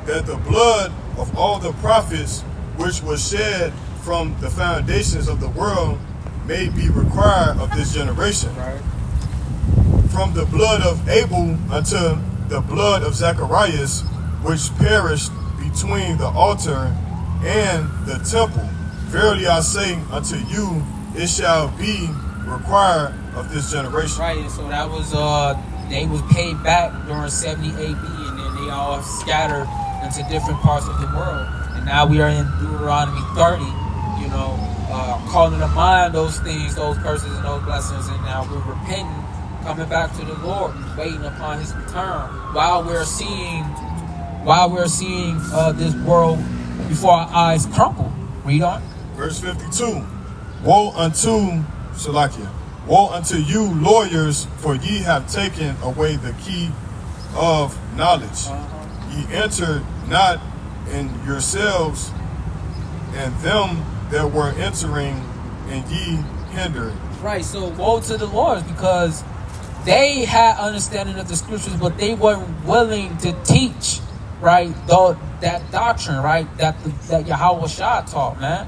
S2: that the blood of all the prophets which was shed from the foundations of the world may be required of this generation.
S1: Right.
S2: From the blood of Abel unto the blood of Zacharias, which perished between the altar and the temple. Verily I say unto you, it shall be required of this generation.
S1: Right, and so that was they was paid back during 70 AD, and then they all scattered into different parts of the world. And now we are in Deuteronomy 30, you know, calling to mind those things, those curses and those blessings, and now we're repenting, coming back to the Lord, waiting upon his return, while we're seeing this world before our eyes crumble. Read on.
S2: Verse 52. Woe unto Salakia. Woe unto you lawyers, for ye have taken away the key of knowledge. Ye enter not in yourselves, and them that were entering, and ye hindered.
S1: Right, so woe to the lawyers, because they had understanding of the scriptures, but they weren't willing to teach, right, that doctrine, right, that Yahweh Shah taught, man.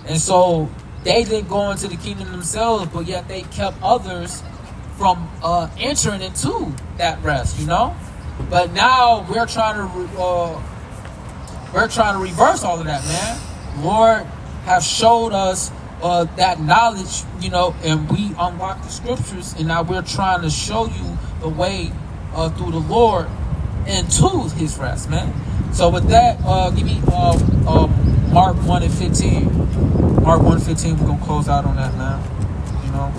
S1: And so they didn't go into the kingdom themselves, but yet they kept others from entering into that rest, you know. But now we're trying to reverse all of that, man. Lord have showed us that knowledge, you know, and we unlock the scriptures, and now we're trying to show you the way through the Lord into his rest, man. So with that, give me Mark 1 and 15. Mark 1 and 15, we're gonna close out on that, man. You know,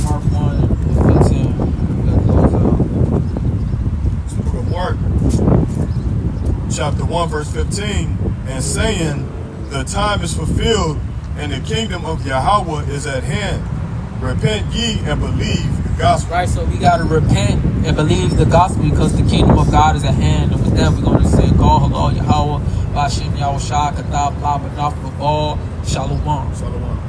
S1: Mark 1 and 15, we're gonna close out.
S2: So the book of Mark, chapter 1, verse 15, and saying, the time is fulfilled, and the kingdom of Yahweh is at hand. Repent ye and believe the gospel.
S1: Right, so we gotta repent and believe the gospel, because the kingdom of God is at hand. And with that, we're gonna say, God, hello, Yahweh, Bashem, Yahweh Shah, Katab, Lava, Nafba, Ball, Shalom.
S2: Shalom.